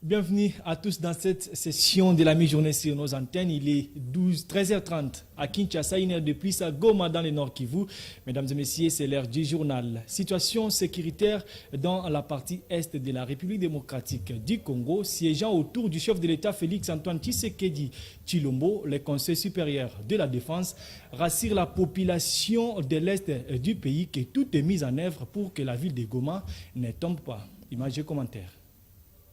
Bienvenue à tous dans cette session de la mi-journée sur nos antennes. Il est 13h30 à Kinshasa, une heure de plus à Goma dans le Nord Kivu. Mesdames et messieurs, c'est l'heure du journal. Situation sécuritaire dans la partie est de la République démocratique du Congo, siégeant autour du chef de l'État Félix-Antoine Tshisekedi Tshilombo, le Conseil supérieur de la défense rassure la population de l'est du pays que tout est mis en œuvre pour que la ville de Goma ne tombe pas. Images et commentaires.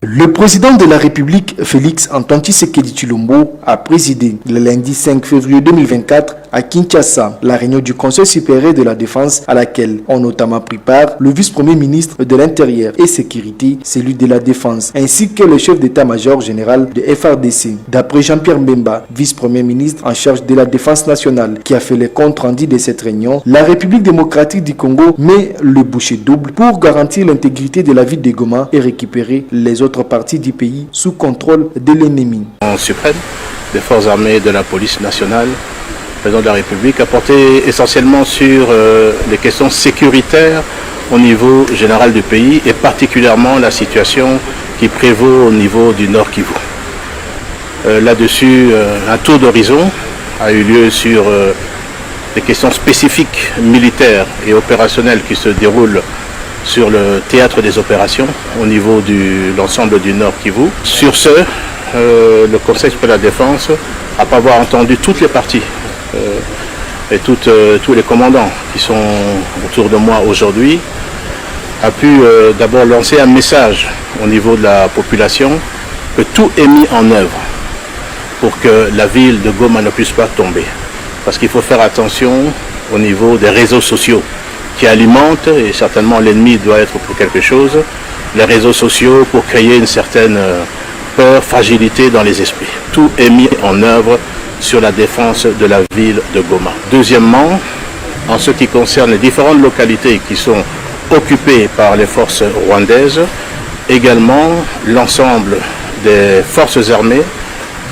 Le président de la République, Félix-Antoine Tshisekedi Tshilombo, a présidé le lundi 5 février 2024 à Kinshasa la réunion du Conseil supérieur de la défense à laquelle ont notamment pris part le vice-premier ministre de l'Intérieur et Sécurité, celui de la Défense, ainsi que le chef d'état-major général de FRDC. D'après Jean-Pierre Mbemba, vice-premier ministre en charge de la Défense nationale, qui a fait le compte rendu de cette réunion, la République démocratique du Congo met le bouchée double pour garantir l'intégrité de la ville de Goma et récupérer les autres parties du pays sous contrôle de l'ennemi. En suprême des forces armées de la police nationale, le président de la République a porté essentiellement sur les questions sécuritaires au niveau général du pays et particulièrement la situation qui prévaut au niveau du Nord Kivu. Là-dessus, un tour d'horizon a eu lieu sur des questions spécifiques militaires et opérationnelles qui se déroulent sur le théâtre des opérations au niveau de l'ensemble du Nord Kivu. Sur ce, le Conseil supérieur de la défense, après avoir entendu toutes les parties et tous les commandants qui sont autour de moi aujourd'hui, a pu d'abord lancer un message au niveau de la population que tout est mis en œuvre pour que la ville de Goma ne puisse pas tomber. Parce qu'il faut faire attention au niveau des réseaux sociaux qui alimentent, et certainement l'ennemi doit être pour quelque chose, les réseaux sociaux pour créer une certaine peur, fragilité dans les esprits. Tout est mis en œuvre sur la défense de la ville de Goma. Deuxièmement, en ce qui concerne les différentes localités qui sont occupées par les forces rwandaises, également l'ensemble des forces armées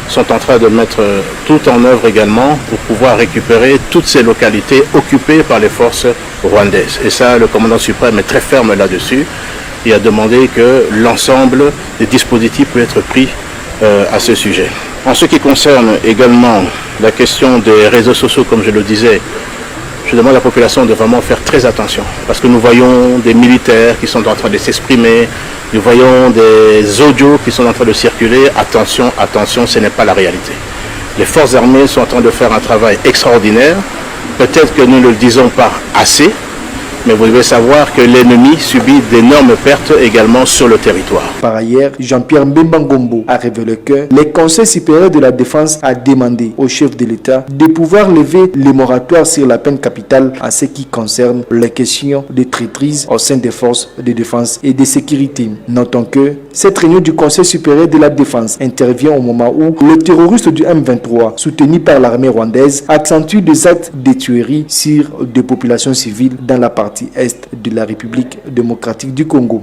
sont en train de mettre tout en œuvre également pour pouvoir récupérer toutes ces localités occupées par les forces rwandaises. Et ça, le commandant suprême est très ferme là-dessus. Il a demandé que l'ensemble des dispositifs puissent être pris à ce sujet. En ce qui concerne également la question des réseaux sociaux, comme je le disais, je demande à la population de vraiment faire très attention parce que nous voyons des militaires qui sont en train de s'exprimer, nous voyons des audios qui sont en train de circuler. Attention, attention, ce n'est pas la réalité. Les forces armées sont en train de faire un travail extraordinaire. Peut-être que nous ne le disons pas assez, mais vous devez savoir que l'ennemi subit d'énormes pertes également sur le territoire. Par ailleurs, Jean-Pierre Mbemba Ngombo a révélé que le Conseil supérieur de la défense a demandé au chef de l'État de pouvoir lever les moratoires sur la peine capitale en ce qui concerne les questions de traîtrise au sein des forces de défense et de sécurité. Notons que cette réunion du Conseil supérieur de la défense intervient au moment où le terroriste du M23, soutenu par l'armée rwandaise, accentue des actes de tuerie sur des populations civiles dans la partie est de la République démocratique du Congo.